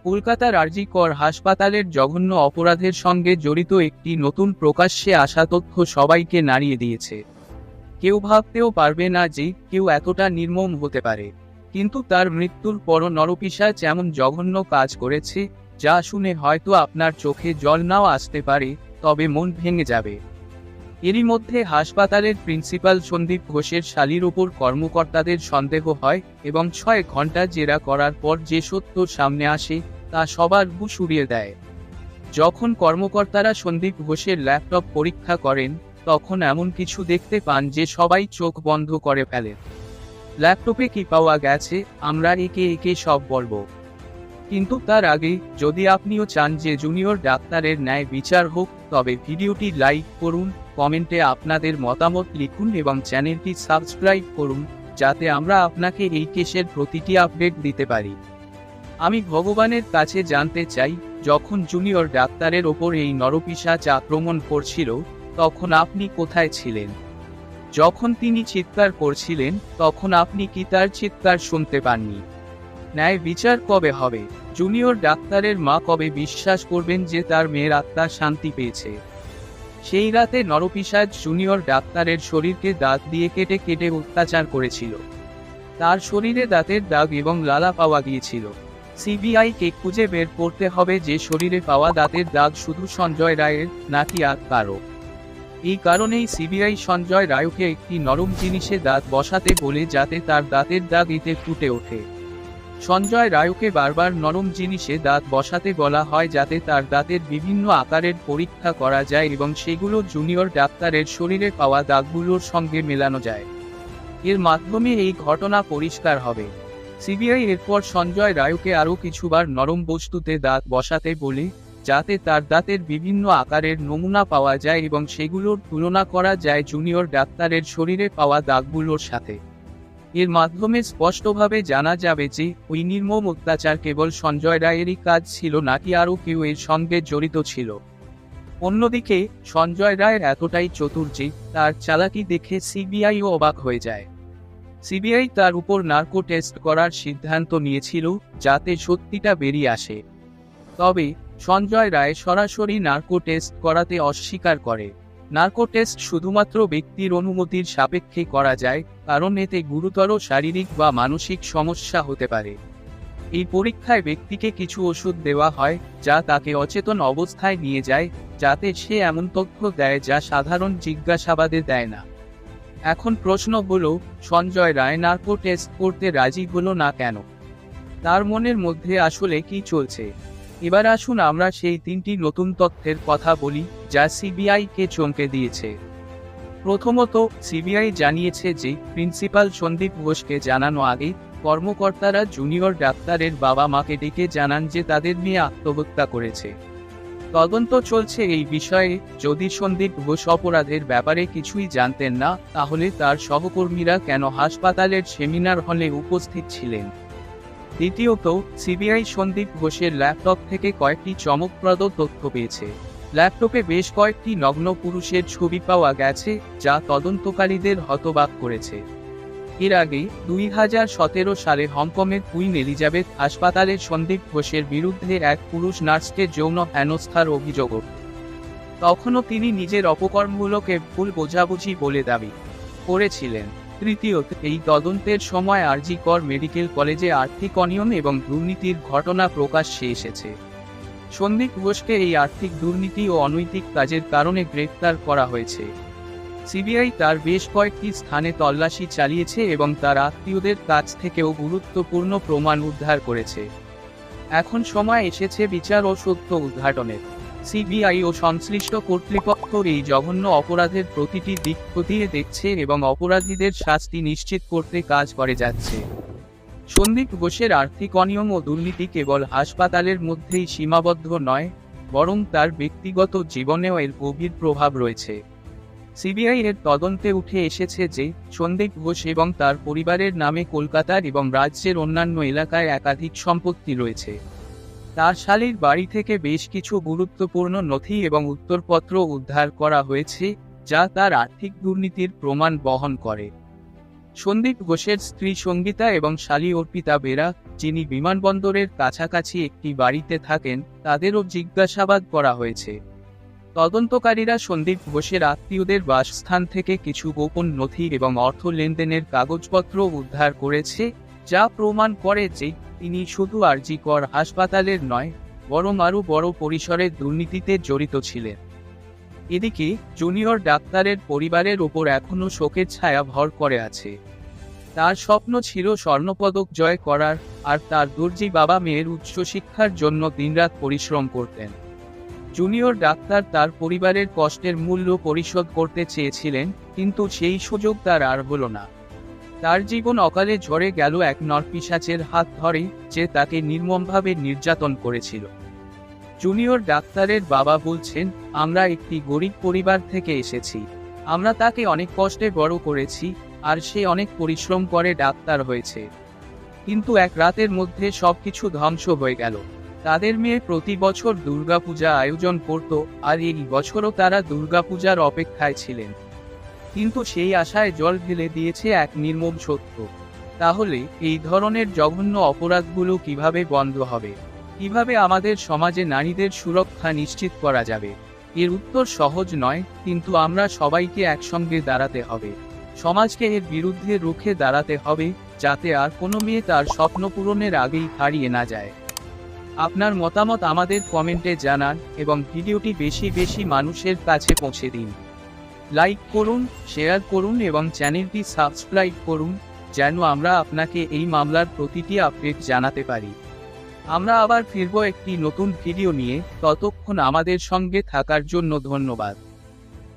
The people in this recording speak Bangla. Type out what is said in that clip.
কলকাতার আরজি কর হাসপাতালের জঘন্য অপরাধের সঙ্গে জড়িত একটি নতুন প্রকাশ্যে আসা তথ্য সবাইকে নাড়িয়ে দিয়েছে। কেউ ভাবতেও পারবে না যে কেউ এতটা নির্মম হতে পারে, কিন্তু তার মৃত্যুর পরও নরপিশাচ এমন জঘন্য কাজ করেছে যা শুনে হয়তো আপনার চোখে জল নাও আসতে পারে, তবে মন ভেঙে যাবে। এরই মধ্যে হাসপাতালের প্রিন্সিপাল সন্দীপ ঘোষের শালীর ওপর কর্মকর্তাদের সন্দেহ হয় এবং 6 ঘন্টা জেরা করার পর যে সত্য সামনে আসে তা সবার হুঁশ উড়িয়ে দেয়। যখন কর্মকর্তারা সন্দীপ ঘোষের ল্যাপটপ পরীক্ষা করেন, তখন এমন কিছু দেখতে পান যে সবাই চোখ বন্ধ করে ফেলে। ল্যাপটপে কি পাওয়া গেছে আমরা একে একে সব বলবো, কিন্তু তার আগে যদি আপনিও চান যে জুনিয়র ডাক্তারের ন্যায় বিচার হোক, তবে ভিডিওটি লাইক করুন, কমেন্টে আপনাদের মতামত লিখুন এবং চ্যানেলটি সাবস্ক্রাইব করুন, যাতে আমরা আপনাকে এই কেসের প্রতিটি আপডেট দিতে পারি। আমি ভগবানের কাছে জানতে চাই, যখন জুনিয়র ডাক্তারের ওপর এই নরপিশাচ আক্রমণ করছিল তখন আপনি কোথায় ছিলেন? যখন তিনি চিৎকার করছিলেন তখন আপনি কি তার চিৎকার শুনতে পাননি? ন্যায় বিচার কবে হবে? জুনিয়র ডাক্তারের মা কবে বিশ্বাস করবেন যে তার মেয়ের আত্মা শান্তি পেয়েছে? সেই রাতে নরপিশাচ জুনিয়র ডাক্তারের শরীরকে দাঁত দিয়ে কেটে কেটে অত্যাচার করেছিল। তার শরীরে দাঁতের দাগ এবং লালা পাওয়া গিয়েছিল। সিবিআইকে খুঁজে বের করতে হবে যে শরীরে পাওয়া দাঁতের দাগ শুধু সঞ্জয় রায়ের নাকি আর কারো। এই কারণেই সিবিআই সঞ্জয় রায়কে একটি নরম জিনিসে দাঁত বসাতে বলে, যাতে তার দাঁতের দাগ এতে ফুটে ওঠে। সঞ্জয় রায়কে বারবার নরম জিনিসে দাঁত বসাতে বলা হয় যাতে তার দাঁতের বিভিন্ন আকারের পরীক্ষা করা যায় এবং সেগুলো জুনিয়র ডাক্তারের শরীরে পাওয়া দাগগুলোর সঙ্গে মেলানো যায়। এর মাধ্যমে এই ঘটনা পরিষ্কার হবে। সিবিআই এরপর সঞ্জয় রায়কে আরও কিছুবার নরম বস্তুতে দাঁত বসাতে বলে, যাতে তার দাঁতের বিভিন্ন আকারের নমুনা পাওয়া যায় এবং সেগুলোর তুলনা করা যায় জুনিয়র ডাক্তারের শরীরে পাওয়া দাগগুলোর সাথে। এর মাধ্যমে স্পষ্টভাবে জানা যাবে যে ওই নির্মম অত্যাচার কেবল সঞ্জয় রায়েরই কাজ ছিল নাকি আরও কেউ এর সঙ্গে জড়িত ছিল। অন্যদিকে সঞ্জয় রায় এতটাই চতুর যে তার চালাকি দেখে সিবিআইও অবাক হয়ে যায়। সিবিআই তার উপর নার্কো টেস্ট করার সিদ্ধান্ত নিয়েছিল যাতে সত্যিটা বেরিয়ে আসে। তবে সঞ্জয় রায় সরাসরি নার্কো টেস্ট করাতে অস্বীকার করে। নার্কো টেস্ট শুধুমাত্র ব্যক্তির অনুমতির সাপেক্ষে করা যায়, কারণ এতে গুরুতর শারীরিক বা মানসিক সমস্যা হতে পারে। এই পরীক্ষায় ব্যক্তিকে কিছু ওষুধ দেওয়া হয় যা তাকে অচেতন অবস্থায় নিয়ে যায়, যাতে সে এমন তথ্য দেয় যা সাধারণ জিজ্ঞাসাবাদে দেয় না। এখন প্রশ্ন হলো, সঞ্জয় রায় নার্কো টেস্ট করতে রাজি হলো না কেন? তার মনের মধ্যে আসলে কি চলছে? এবার আসুন আমরা সেই 3টি নতুন তথ্যের কথা বলি যা সিবিআইকে চমকে দিয়েছে। প্রথমত, সিবিআই জানিয়েছে যে প্রিন্সিপাল সন্দীপ ঘোষকে জানানো আগে কর্মকর্তারা জুনিয়র ডাক্তারের বাবা মাকে ডেকে জানান যে তাদের মেয়ে আত্মহত্যা করেছে। তদন্ত চলছে এই বিষয়ে। যদি সন্দীপ ঘোষ অপরাধের ব্যাপারে কিছুই জানতেন না, তাহলে তার সহকর্মীরা কেন হাসপাতালের সেমিনার হলে উপস্থিত ছিলেন? দ্বিতীয়ত, সিবিআই সন্দীপ ঘোষের ল্যাপটপ থেকে কয়েকটি চমকপ্রদ তথ্য পেয়েছে। ল্যাপটপে বেশ কয়েকটি নগ্ন পুরুষের ছবি পাওয়া গেছে যা তদন্তকারীদের হতবাক করেছে। এর আগে 2017 সালে হংকংয়ের কুইন এলিজাবেথ হাসপাতালে সন্দীপ ঘোষের বিরুদ্ধে এক পুরুষ নার্সকে যৌন হেনস্থার অভিযোগ ওঠে। তখনও তিনি নিজের অপকর্মগুলোকে ভুল বোঝাবুঝি বলে দাবি করেছিলেন। তৃতীয়ত, এই তদন্তের সময় আরজি কর মেডিকেল কলেজে আর্থিক অনিয়ম এবং দুর্নীতির ঘটনা প্রকাশ্যে এসেছে। সন্দীপ ঘোষকে এই আর্থিক দুর্নীতি ও অনৈতিক কাজের কারণে গ্রেফতার করা হয়েছে। সিবিআই তার বেশ কয়েকটি স্থানে তল্লাশি চালিয়েছে এবং তার আত্মীয়দের কাছ থেকেও গুরুত্বপূর্ণ প্রমাণ উদ্ধার করেছে। এখন সময় এসেছে বিচার ও সত্য উদ্ঘাটনের। সিবিআই ও সংশ্লিষ্ট কর্তৃপক্ষ এই জঘন্য অপরাধের প্রতিটি দিক খতিয়ে দেখছে এবং অপরাধীদের শাস্তি নিশ্চিত করতে কাজ করে যাচ্ছে। সন্দীপ ঘোষের আর্থিক অনিয়ম ও দুর্নীতি কেবল হাসপাতালের মধ্যেই সীমাবদ্ধ নয়, বরং তার ব্যক্তিগত জীবনেও এর গভীর প্রভাব রয়েছে। সিবিআই এর তদন্তে উঠে এসেছে যে সন্দীপ ঘোষ এবং তার পরিবারের নামে কলকাতার এবং রাজ্যের অন্যান্য এলাকায় একাধিক সম্পত্তি রয়েছে। তার শালীর বাড়ি থেকে বেশ কিছু গুরুত্বপূর্ণ নথি এবং উত্তরপত্র উদ্ধার করা হয়েছে যা তার আর্থিক দুর্নীতির প্রমাণ বহন করে। সন্দীপ ঘোষের স্ত্রী সঙ্গীতা এবং শালী অর্পিতা বেরা, যিনি বিমানবন্দরের কাছাকাছি একটি বাড়িতে থাকেন, তাদেরও জিজ্ঞাসাবাদ করা হয়েছে। তদন্তকারীরা সন্দীপ ঘোষের আত্মীয়দের বাসস্থান থেকে কিছু গোপন নথি এবং অর্থ লেনদেনের কাগজপত্র উদ্ধার করেছে, যা প্রমাণ করে যে তিনি শুধু আরজি কর হাসপাতালের নয়, বরং আরও বড় পরিসরের দুর্নীতিতে জড়িত ছিলেন। এদিকে জুনিয়র ডাক্তারের পরিবারের ওপর এখনও শোকের ছায়া ভর করে আছে। তার স্বপ্ন ছিল স্বর্ণপদক জয় করার, আর তার দর্জি বাবা মেয়ের উচ্চশিক্ষার জন্য দিনরাত পরিশ্রম করতেন। জুনিয়র ডাক্তার তার পরিবারের কষ্টের মূল্য পরিশোধ করতে চেয়েছিলেন, কিন্তু সেই সুযোগ তার আর হলো না। তার জীবন অকালে ঝরে গেল এক নরপিশাচের হাত ধরে, যে তাকে নির্মমভাবে নির্যাতন করেছিল। জুনিয়র ডাক্তারের বাবা বলছেন, আমরা একটি গরিব পরিবার থেকে এসেছি। আমরা তাকে অনেক কষ্টে বড় করেছি, আর সে অনেক পরিশ্রম করে ডাক্তার হয়েছে। কিন্তু এক রাতের মধ্যে সবকিছু ধ্বংস হয়ে গেল। তাদের মেয়ে প্রতি বছর দুর্গাপূজা আয়োজন করত, আর এই বছরও তারা দুর্গাপূজার অপেক্ষায় ছিলেন। কিন্তু সেই আশায় জল ঢেলে দিয়েছে এক নির্মম সত্য। তাহলে এই ধরনের জঘন্য অপরাধগুলো কিভাবে বন্ধ হবে? কিভাবে আমাদের সমাজে নারীদের সুরক্ষা নিশ্চিত করা যাবে? এর উত্তর সহজ নয়, কিন্তু আমরা সবাইকে একসঙ্গে দাঁড়াতে হবে। সমাজকে এর বিরুদ্ধে রুখে দাঁড়াতে হবে, যাতে আর কোনো মেয়ে তার স্বপ্ন পূরণের আগেই হারিয়ে না যায়। আপনার মতামত আমাদের কমেন্টে জানান, এবং ভিডিওটি বেশি বেশি মানুষের কাছে পৌঁছে দিন। লাইক করুন, শেয়ার করুন এবং চ্যানেলটি সাবস্ক্রাইব করুন, যেন আমরা আপনাকে এই মামলার প্রতিটি আপডেট জানাতে পারি। আমরা আবার ফিরব একটি নতুন ভিডিও নিয়ে। ততক্ষণ আমাদের সঙ্গে থাকার জন্য ধন্যবাদ।